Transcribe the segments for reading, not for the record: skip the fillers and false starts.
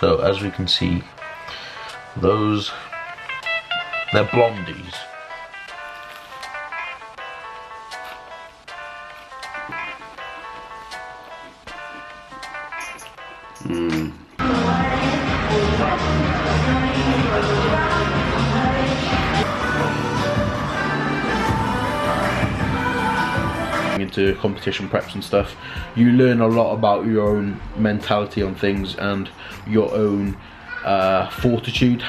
So as we can see, they're blondies. Into competition preps and stuff, you learn a lot about your own mentality on things and your own fortitude.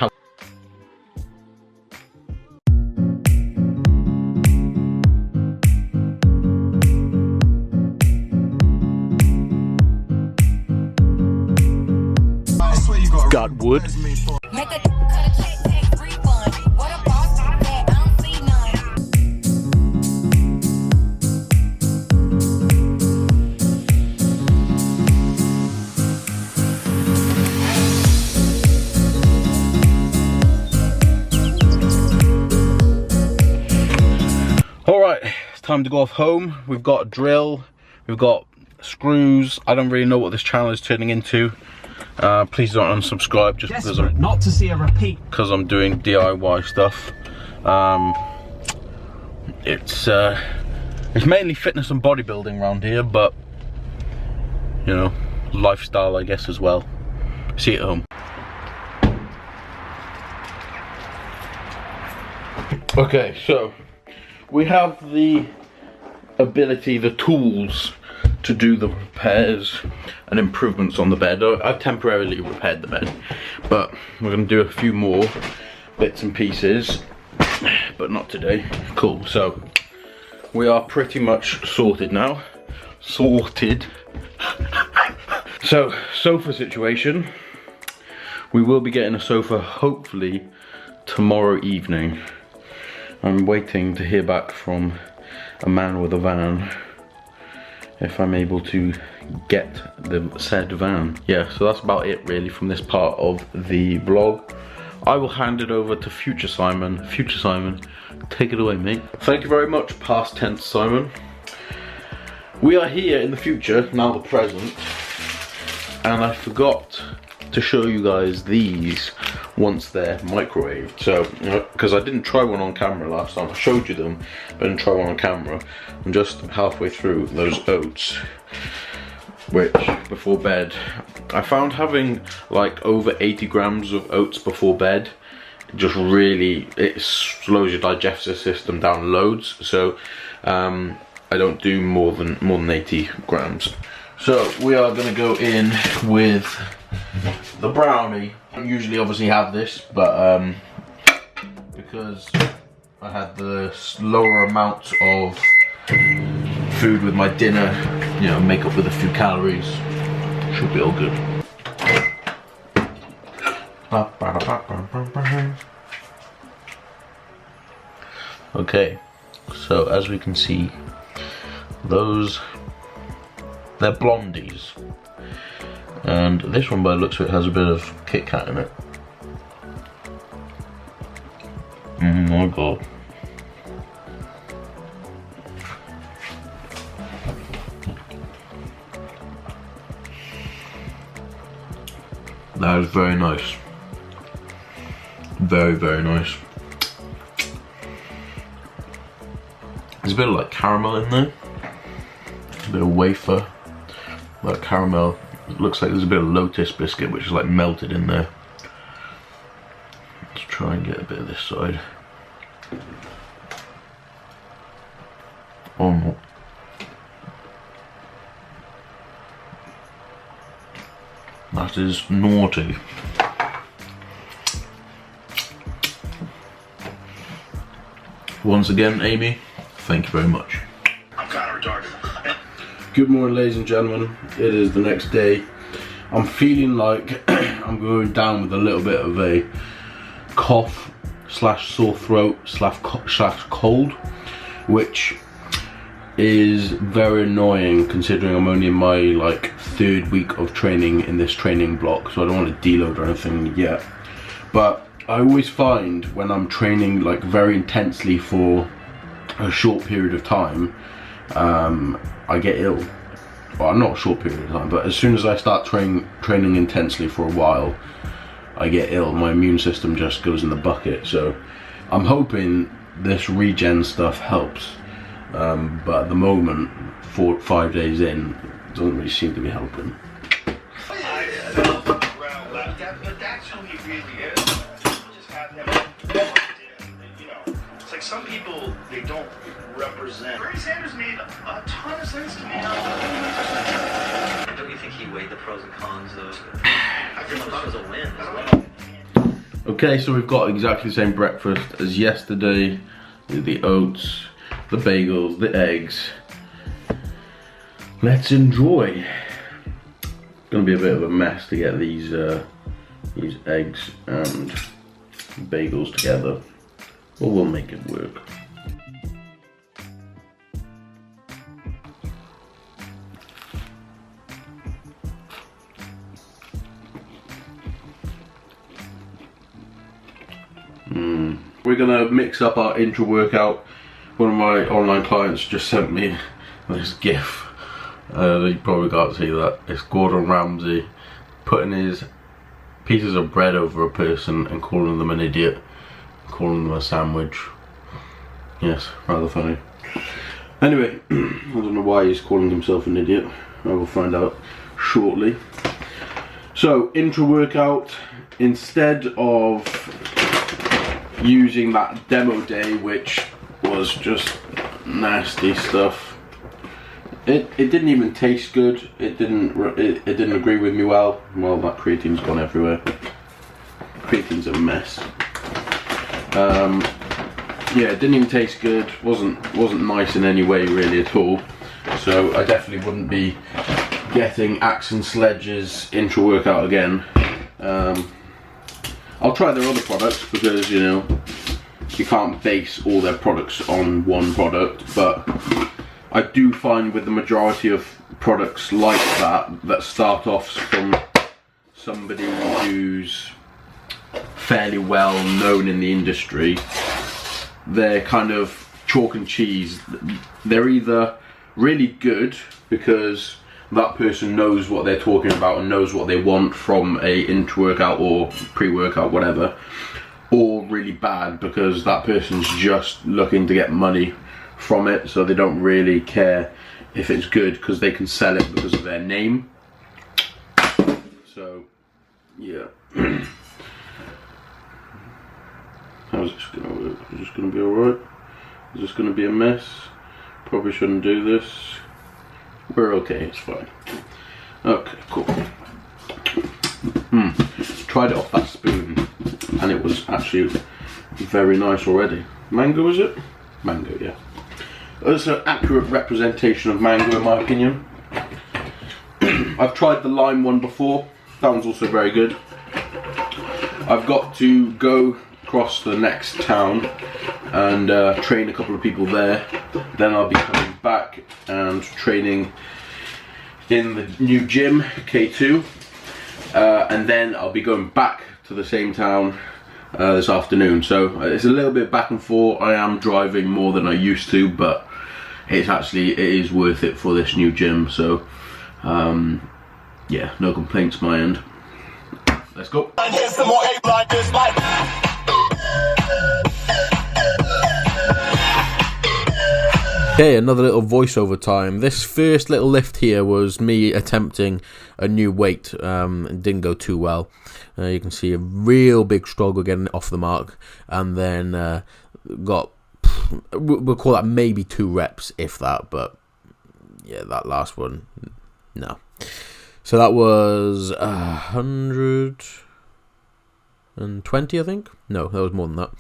Got wood. Alright, it's time to go off home. We've got a drill, we've got screws. I don't really know what this channel is turning into. Please don't unsubscribe just because I'm not to see a repeat. Because I'm doing DIY stuff. It's mainly fitness and bodybuilding around here, but you know, lifestyle I guess as well. See you at home. Okay, so we have the ability, the tools to do the repairs and improvements on the bed. I've temporarily repaired the bed, but we're going to do a few more bits and pieces, but not today. Cool, so we are pretty much sorted now. Sorted. So, sofa situation. We will be getting a sofa hopefully tomorrow evening. I'm waiting to hear back from a man with a van if I'm able to get the said van. Yeah, so that's about it really from this part of the vlog. I will hand it over to Future Simon. Future Simon, take it away, mate. Thank you very much, past tense Simon. We are here in the future, now the present, and I forgot to show you guys these once they're microwaved. So, because I didn't try one on camera last time, I showed you them, but I didn't try one on camera. I'm just halfway through those oats, which before bed, I found having like over 80 grams of oats before bed, just really, it slows your digestive system down loads. So I don't do more than 80 grams. So we are gonna go in with the brownie. I don't usually obviously have this, but because I had the lower amount of food with my dinner, you know, make up with a few calories, should be all good. Okay, so as we can see, they're blondies. And this one, by the looks of it, has a bit of Kit Kat in it. Oh my god. That is very nice. Very, very nice. There's a bit of like caramel in there. A bit of wafer. Like caramel. It looks like there's a bit of Lotus biscuit which is like melted in there. Let's try and get a bit of this side. Oh no. That is naughty. Once again, Amy, thank you very much. I'm kind of retarded. Good morning, ladies and gentlemen. It is the next day. I'm feeling like I'm going down with a little bit of a cough slash sore throat slash cold, which is very annoying considering I'm only in my like 3rd week of training in this training block, so I don't want to deload or anything yet. But I always find when I'm training like very intensely for a short period of time, I get ill. well, not a short period of time, but as soon as I start training intensely for a while, I get ill. My immune system just goes in the bucket. So I'm hoping this regen stuff helps, but at the moment, 4 or 5 days in, it doesn't really seem to be helping. But that's who he really is. Just have him, you know. It's like some people, they don't represent. Bernie Sanders made a ton of sense to me. Don't you think he weighed the pros and cons of? I thought it was a win as well. Okay, so we've got exactly the same breakfast as yesterday. The oats, the bagels, the eggs. Let's enjoy. It's gonna be a bit of a mess to get these eggs and bagels together, but we'll make it work. We're gonna mix up our intro workout. One of my online clients just sent me this GIF. You probably can't see that. It's Gordon Ramsay putting his pieces of bread over a person and calling them an idiot, calling them a sandwich. Yes, rather funny. Anyway, I don't know why he's calling himself an idiot. I will find out shortly. So, intro workout, instead of using that demo day, which was just nasty stuff. It didn't even taste good. It didn't agree with me well. Well, that creatine's gone everywhere. Creatine's a mess. Yeah, it didn't even taste good. Wasn't nice in any way really at all. So I definitely wouldn't be getting Axe and Sledge's intro workout again. I'll try their other products because, you know, you can't base all their products on one product, but I do find with the majority of products like that start off from somebody who's fairly well known in the industry, they're kind of chalk and cheese. They're either really good because that person knows what they're talking about and knows what they want from a intro workout or pre-workout, whatever, or really bad because that person's just looking to get money from it, so they don't really care if it's good because they can sell it because of their name. So yeah. How's this gonna work? Is this gonna be alright? Is this gonna be a mess? Probably shouldn't do this. We're okay, it's fine. Okay, cool. Tried it off that spoon and it was actually very nice already. Mango, is it? Mango, yeah. It's an accurate representation of mango in my opinion. I've tried the lime one before. That one's also very good. I've got to go across the next town and train a couple of people there. Then I'll be coming back and training in the new gym, K2. And then I'll be going back to the same town this afternoon. So it's a little bit back and forth. I am driving more than I used to, but it is worth it for this new gym. So yeah, no complaints my end. Let's go. Okay, another little voiceover time. This first little lift here was me attempting a new weight. It didn't go too well. You can see a real big struggle getting it off the mark, and then got, we'll call that maybe 2 reps, if that, but yeah, that last one, no. So that was 120, I think? No, that was more than that.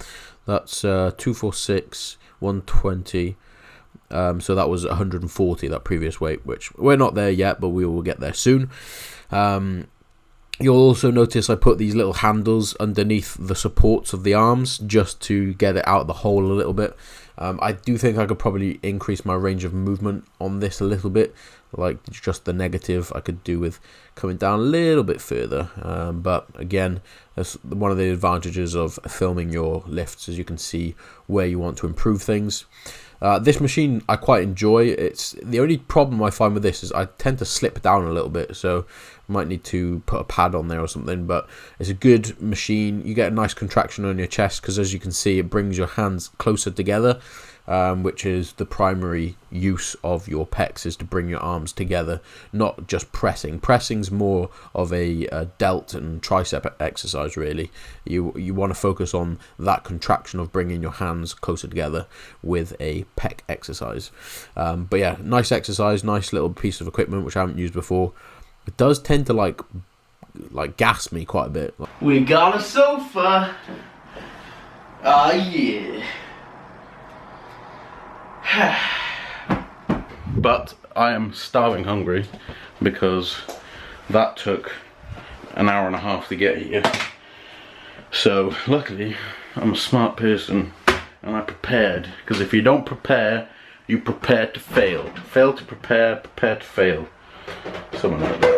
That's 246, 120. So that was 140, that previous weight, which we're not there yet, but we will get there soon. You'll also notice I put these little handles underneath the supports of the arms just to get it out of the hole a little bit. I do think I could probably increase my range of movement on this a little bit, like just the negative I could do with coming down a little bit further. But again, that's one of the advantages of filming your lifts, as you can see where you want to improve things. This machine I quite enjoy. It's the only problem I find with this is I tend to slip down a little bit, so I might need to put a pad on there or something. But it's a good machine. You get a nice contraction on your chest because, as you can see, it brings your hands closer together, which is the primary use of your pecs, is to bring your arms together, not just pressing. Pressing's more of a delt and tricep exercise, really. You want to focus on that contraction of bringing your hands closer together with a pec exercise. But yeah, nice exercise, nice little piece of equipment which I haven't used before. It does tend to like gas me quite a bit. We got a sofa. Ah, yeah. But I am starving hungry because that took an hour and a half to get here. So luckily I'm a smart person and I prepared, because if you don't prepare, you prepare to fail. Fail to prepare, prepare to fail. Something like that.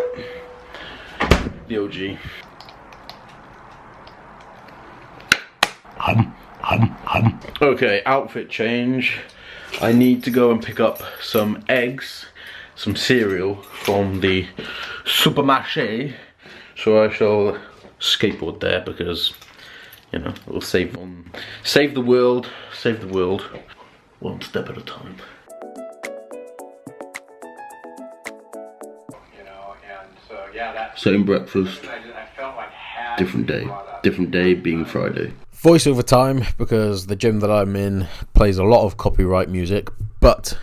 The OG. Okay, outfit change. I need to go and pick up some eggs, some cereal from the supermarché. So I shall skateboard there because, you know, it will save the world, one step at a time. Same breakfast, different day being Friday. Voiceover time, because the gym that I'm in plays a lot of copyright music, but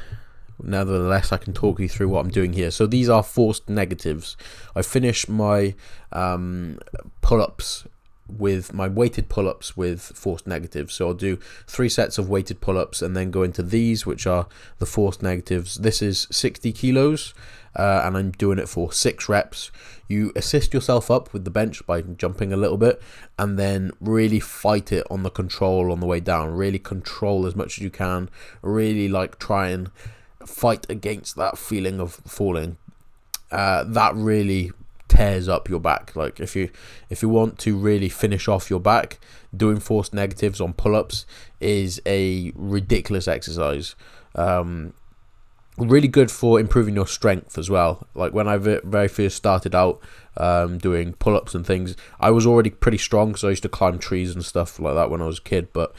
nevertheless I can talk you through what I'm doing here. So these are forced negatives. I finished my pull-ups with my weighted pull-ups with forced negatives. So I'll do 3 sets of weighted pull-ups and then go into these, which are the forced negatives. This is 60 kilos and I'm doing it for 6 reps. You assist yourself up with the bench by jumping a little bit and then really fight it on the control on the way down. Really control as much as you can. Really try and fight against that feeling of falling. That really tears up your back. Like if you want to really finish off your back, doing forced negatives on pull-ups is a ridiculous exercise. Really good for improving your strength as well. Like when I very first started out doing pull-ups and things, I was already pretty strong because I used to climb trees and stuff like that when I was a kid, but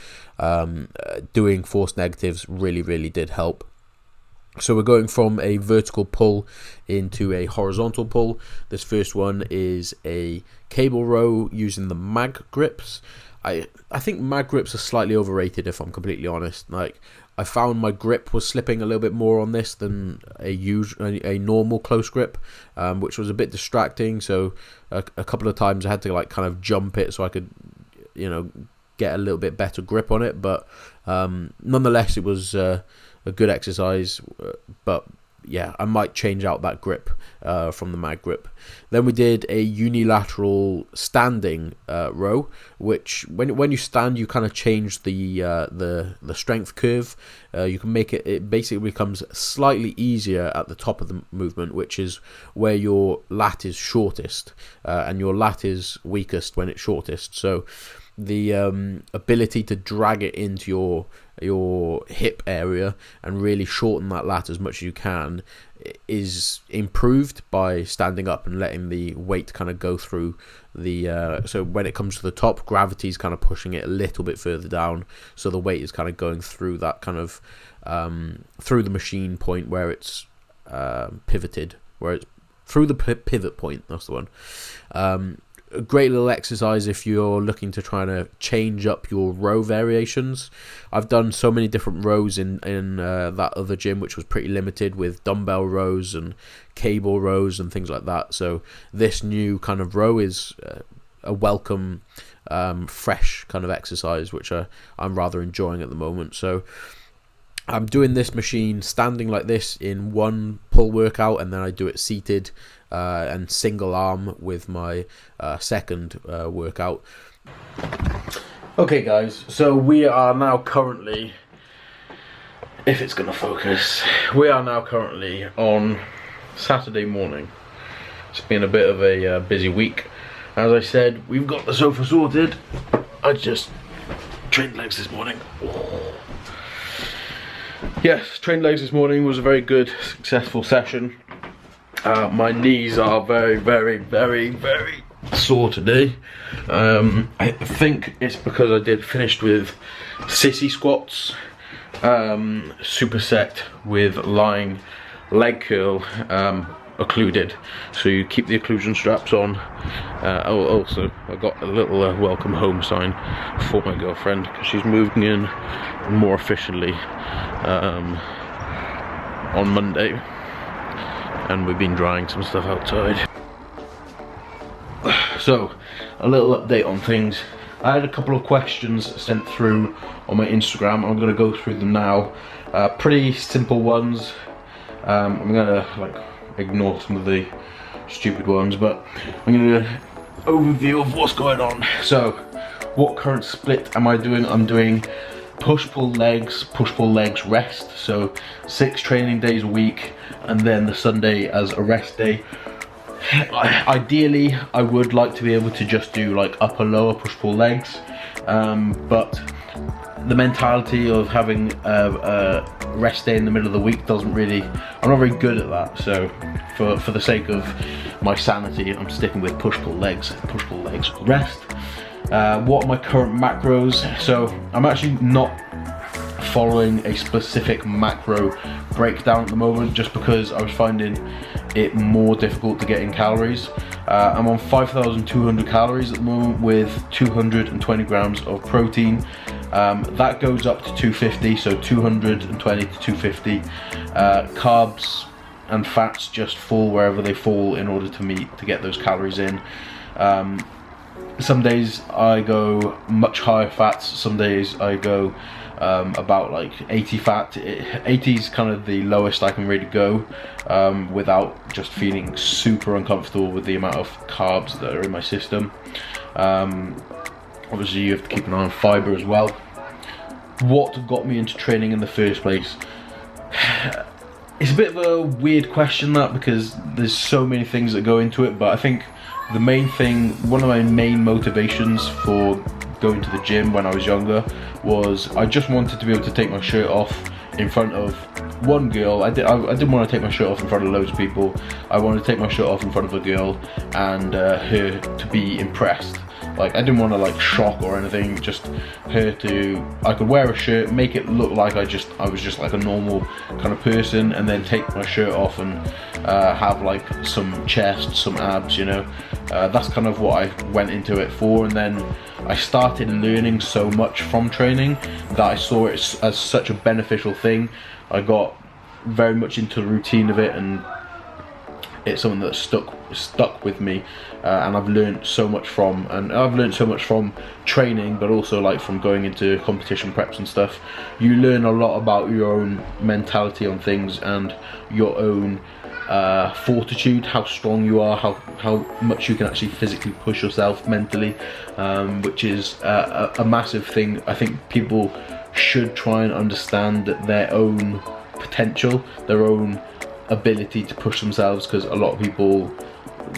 doing forced negatives really did help. So we're going from a vertical pull into a horizontal pull. This first one is a cable row using the mag grips. I think mag grips are slightly overrated, if I'm completely honest. Like, I found my grip was slipping a little bit more on this than a normal close grip, which was a bit distracting. So a couple of times I had to kind of jump it so I could, get a little bit better grip on it. But nonetheless, it was a good exercise. But yeah, I might change out that grip from the mag grip. Then we did a unilateral standing row, which when you stand, you kind of change the strength curve. You can make it basically becomes slightly easier at the top of the movement, which is where your lat is shortest, and your lat is weakest when it's shortest. So the ability to drag it into your hip area and really shorten that lat as much as you can is improved by standing up and letting the weight kind of go through the so when it comes to the top, gravity's kind of pushing it a little bit further down, so the weight is kind of going through that kind of through the machine point where it's pivoted, where it's through the pivot point. That's the one. A great little exercise if you're looking to try to change up your row variations. I've done so many different rows in that other gym, which was pretty limited with dumbbell rows and cable rows and things like that. So this new kind of row is a welcome, fresh kind of exercise, which I'm rather enjoying at the moment. So I'm doing this machine standing like this in one pull workout, and then I do it seated and single arm with my second workout. Okay guys, so we are now currently, if it's gonna focus, we are now currently on Saturday morning. It's been a bit of a busy week. As I said, we've got the sofa sorted. I just trained legs this morning. Yes, trained legs this morning was a very good, successful session. My knees are very, very, very, very sore today. I think it's because I finished with sissy squats, superset with lying leg curl occluded, so you keep the occlusion straps on. Also I got a little welcome home sign for my girlfriend because she's moving in more efficiently on Monday, and we've been drying some stuff outside. So, a little update on things. I had a couple of questions sent through on my Instagram. I'm going to go through them now. Pretty simple ones. I'm going to ignore some of the stupid ones, but I'm going to do an overview of what's going on. So, what current split am I doing? I'm doing push-pull legs, rest. So 6 training days a week, and then the Sunday as a rest day. Ideally, I would like to be able to just do upper lower push-pull legs, but the mentality of having a rest day in the middle of the week doesn't really, I'm not very good at that. So for the sake of my sanity, I'm sticking with push-pull legs, rest. What are my current macros? So I'm actually not following a specific macro breakdown at the moment, just because I was finding it more difficult to get in calories. I'm on 5,200 calories at the moment with 220 grams of protein. That goes up to 250, so 220 to 250. Carbs and fats just fall wherever they fall in order to get those calories in. Some days I go much higher fats, some days I go about 80 fat. 80 is kind of the lowest I can really go without just feeling super uncomfortable with the amount of carbs that are in my system. Obviously you have to keep an eye on fibre as well. What got me into training in the first place? It's a bit of a weird question, that, because there's so many things that go into it, but I think the main thing, one of my main motivations for going to the gym when I was younger was I just wanted to be able to take my shirt off in front of one girl. I didn't want to take my shirt off in front of loads of people. I wanted to take my shirt off in front of a girl and her to be impressed. I didn't want to shock or anything, just her to, I could wear a shirt, make it look like I was just a normal kind of person, and then take my shirt off and have some chest, some abs, you know. That's kind of what I went into it for, and then I started learning so much from training that I saw it as such a beneficial thing. I got very much into the routine of it, and it's something that stuck with me, and I've learned so much from. And I've learned so much from training, but also from going into competition preps and stuff. You learn a lot about your own mentality on things and your own fortitude, how strong you are, how much you can actually physically push yourself mentally, which is a massive thing. I think people should try and understand their own potential, their own ability to push themselves, because a lot of people,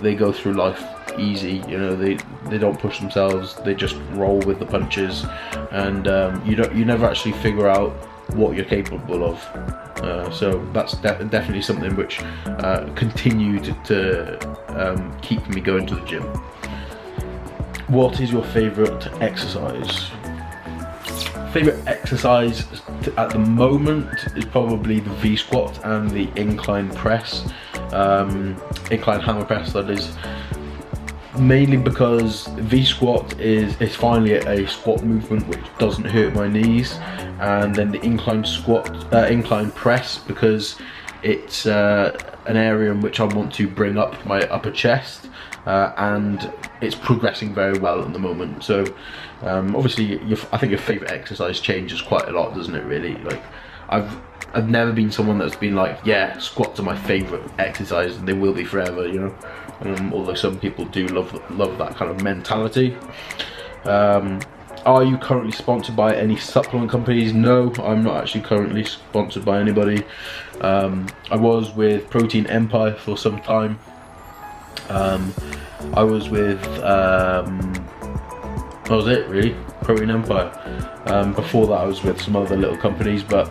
they go through life easy, you know, they don't push themselves, they just roll with the punches, and you never actually figure out what you're capable of. So that's definitely something which continued to keep me going to the gym. What is your favourite exercise? Favourite exercise at the moment is probably the V squat and the incline press, incline hammer press, that is. Mainly because V squat is finally a squat movement which doesn't hurt my knees, and then the incline press, because it's an area in which I want to bring up my upper chest, and it's progressing very well at the moment. So obviously I think your favourite exercise changes quite a lot, doesn't it, really? I've never been someone that's been yeah, squats are my favourite exercise and they will be forever, you know. Although some people do love that kind of mentality. Are you currently sponsored by any supplement companies? No, I'm not actually currently sponsored by anybody. I was with Protein Empire for some time. I was with that was it really, Protein Empire. Before that I was with some other little companies, but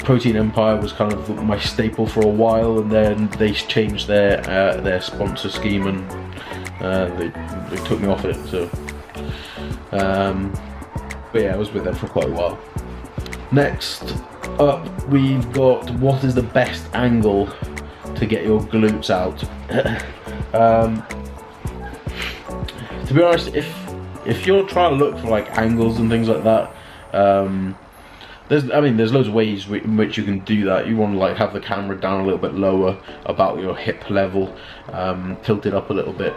Protein Empire was kind of my staple for a while, and then they changed their sponsor scheme, and they took me off it. So, but yeah, I was with them for quite a while. Next up, we've got what is the best angle to get your glutes out. To be honest, if you're trying to look for like angles and things like that, there's loads of ways in which you can do that. You want to like have the camera down a little bit lower, about your hip level, tilted up a little bit.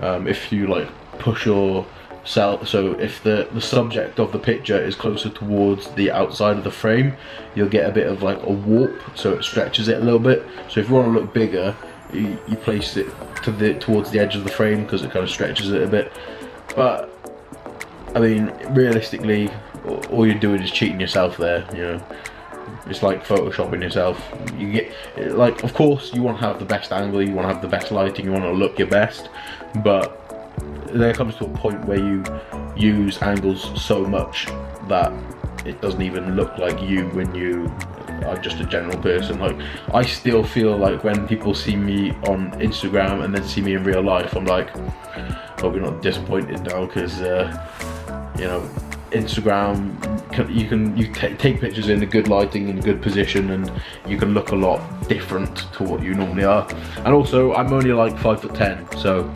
If you like push yourself, so if the subject of the picture is closer towards the outside of the frame, you'll get a bit of like a warp, so it stretches it a little bit. So if you want to look bigger, you place it towards the edge of the frame, because it kind of stretches it a bit. But I mean, realistically, all you're doing is cheating yourself there, you know. It's like photoshopping yourself. You get, like, of course you want to have the best angle, you want to have the best lighting, you want to look your best, but there comes to a point where you use angles so much that it doesn't even look like you when you are just a general person. Like, I still feel like when people see me on Instagram and then see me in real life, I'm like, hope you're not disappointed now, because you know, Instagram, you take pictures in a good lighting, in a good position, and you can look a lot different to what you normally are. And also, I'm only like 5'10", so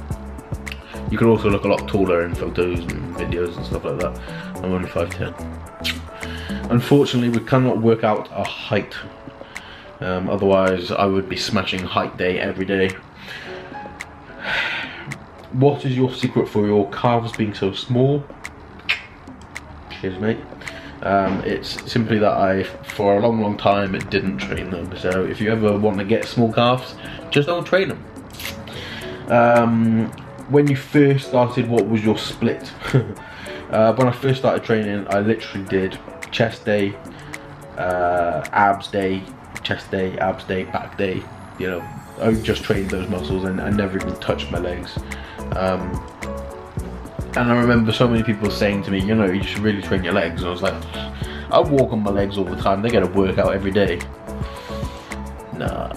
you can also look a lot taller in photos and videos and stuff like that. I'm only 5'10". Unfortunately, we cannot work out our height. Otherwise, I would be smashing height day every day. What is your secret for your calves being so small? Cheers, mate. It's simply that for a long time, didn't train them. So if you ever want to get small calves, just don't train them. When you first started, what was your split? When I first started training, I literally did chest day, abs day, chest day, abs day, back day. You know, I just trained those muscles, and I never even touched my legs. And I remember so many people saying to me, you know, you should really train your legs. And I was like, I walk on my legs all the time, they get a workout every day. Nah,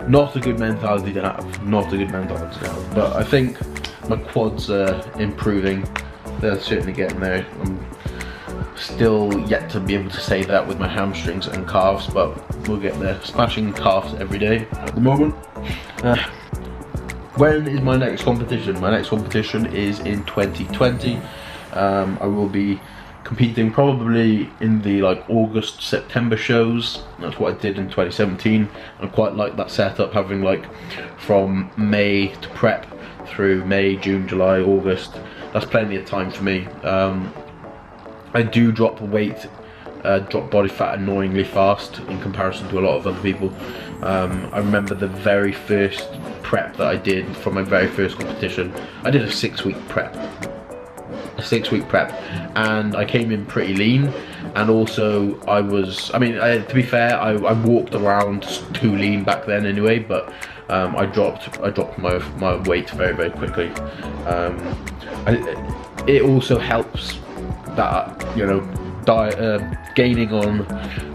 not a good mentality to have, not a good mentality to have. But I think my quads are improving, they're certainly getting there. I'm still yet to be able to say that with my hamstrings and calves, but we'll get there. Smashing calves every day at the moment. When is my next competition? My next competition is in 2020. I will be competing probably in the like August, September shows. That's what I did in 2017. I quite like that setup, having like from May to prep through May, June, July, August. That's plenty of time for me. I do drop weight, drop body fat annoyingly fast in comparison to a lot of other people. I remember the very first prep that I did for my very first competition. I did a 6-week prep. And I came in pretty lean, and also to be fair, I walked around too lean back then anyway, but I dropped my weight very, very quickly. It also helps that, you know, gaining on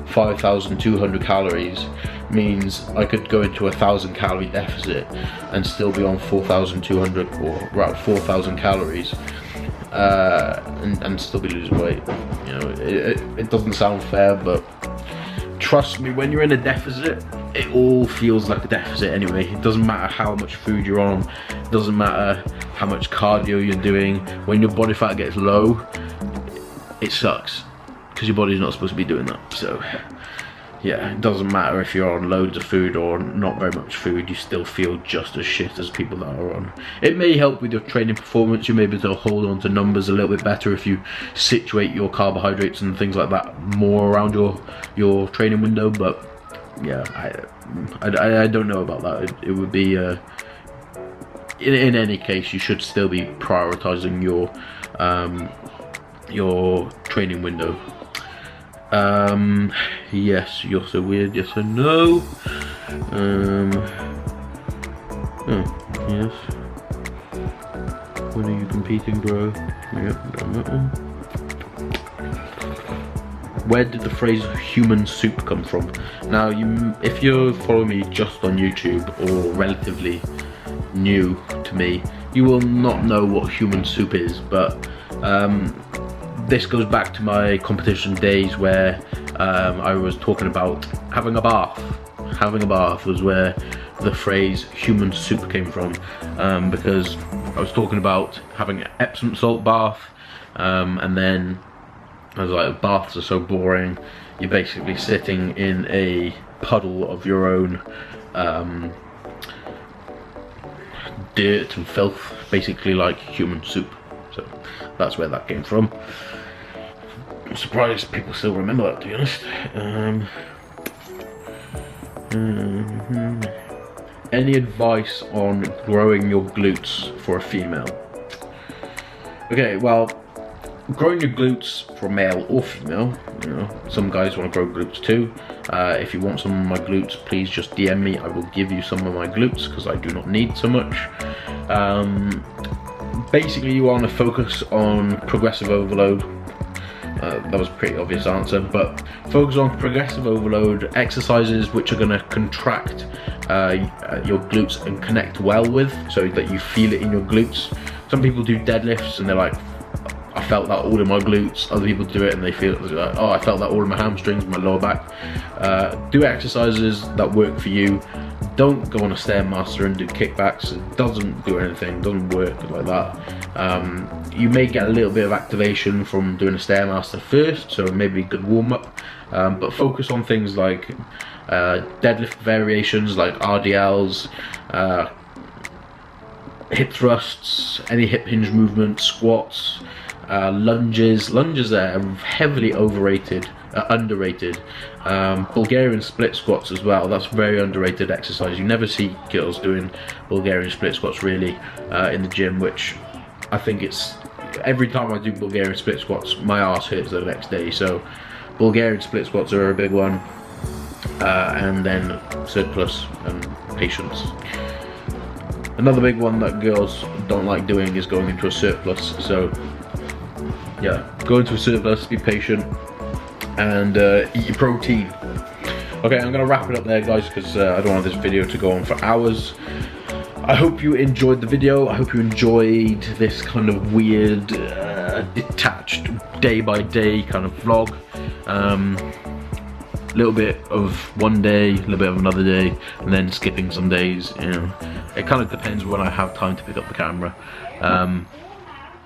5,200 calories means I could go into 1,000 calorie deficit and still be on 4,200 or around 4,000 calories, and still be losing weight. You know, it doesn't sound fair, but trust me, when you're in a deficit, it all feels like a deficit anyway. It doesn't matter how much food you're on, it doesn't matter how much cardio you're doing. When your body fat gets low, it sucks, because your body's not supposed to be doing that. So yeah, it doesn't matter if you're on loads of food or not very much food, you still feel just as shit as people that are on. It may help with your training performance, you may be able to hold on to numbers a little bit better if you situate your carbohydrates and things like that more around your training window, but yeah, I don't know about that. It would be, in any case, you should still be prioritizing your training window. Yes, you're so weird, yes or no? Yes. When are you competing, bro? Yep, done that one. where did the phrase human soup come from? Now, if you follow me just on YouTube or relatively new to me, you will not know what human soup is, but this goes back to my competition days where I was talking about having a bath. Having a bath was where the phrase human soup came from, because I was talking about having an Epsom salt bath, and then I was like, baths are so boring. You're basically sitting in a puddle of your own dirt and filth, basically like human soup. So that's where that came from. I'm surprised people still remember that, to be honest. Any advice on growing your glutes for a female? Okay, well, growing your glutes for male or female, you know, some guys want to grow glutes too. If you want some of my glutes, please just DM me. I will give you some of my glutes because I do not need so much. Basically, you want to focus on progressive overload. That was a pretty obvious answer, but focus on progressive overload exercises which are going to contract your glutes and connect well with, so that you feel it in your glutes. Some people do deadlifts and they're like, I felt that all in my glutes. Other people do it and they feel like, oh, I felt that all in my hamstrings, my lower back. Do exercises that work for you. Don't go on a Stairmaster and do kickbacks. It doesn't do anything, doesn't work like that. You may get a little bit of activation from doing a Stairmaster first, so maybe a good warm-up, but focus on things like deadlift variations like RDLs, hip thrusts, any hip hinge movement, squats, lunges. Lunges are heavily underrated. Bulgarian split squats as well. That's a very underrated exercise. You never see girls doing Bulgarian split squats really in the gym, which I think it's, every time I do Bulgarian split squats, my ass hurts the next day. So Bulgarian split squats are a big one, and then surplus and patience. Another big one that girls don't like doing is going into a surplus. So yeah, go into a surplus, be patient, and eat your protein. Okay, I'm gonna wrap it up there, guys, because I don't want this video to go on for hours. I hope you enjoyed the video. I hope you enjoyed this kind of weird, detached, day-by-day kind of vlog. Little bit of one day, a little bit of another day, and then skipping some days. You know, it kind of depends when I have time to pick up the camera.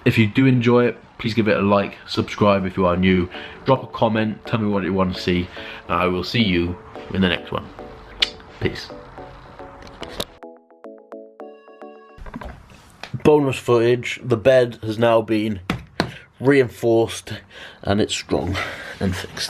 If you do enjoy it, please give it a like, subscribe if you are new, drop a comment, tell me what you want to see, and I will see you in the next one. Peace. Bonus footage, the bed has now been reinforced and it's strong and fixed.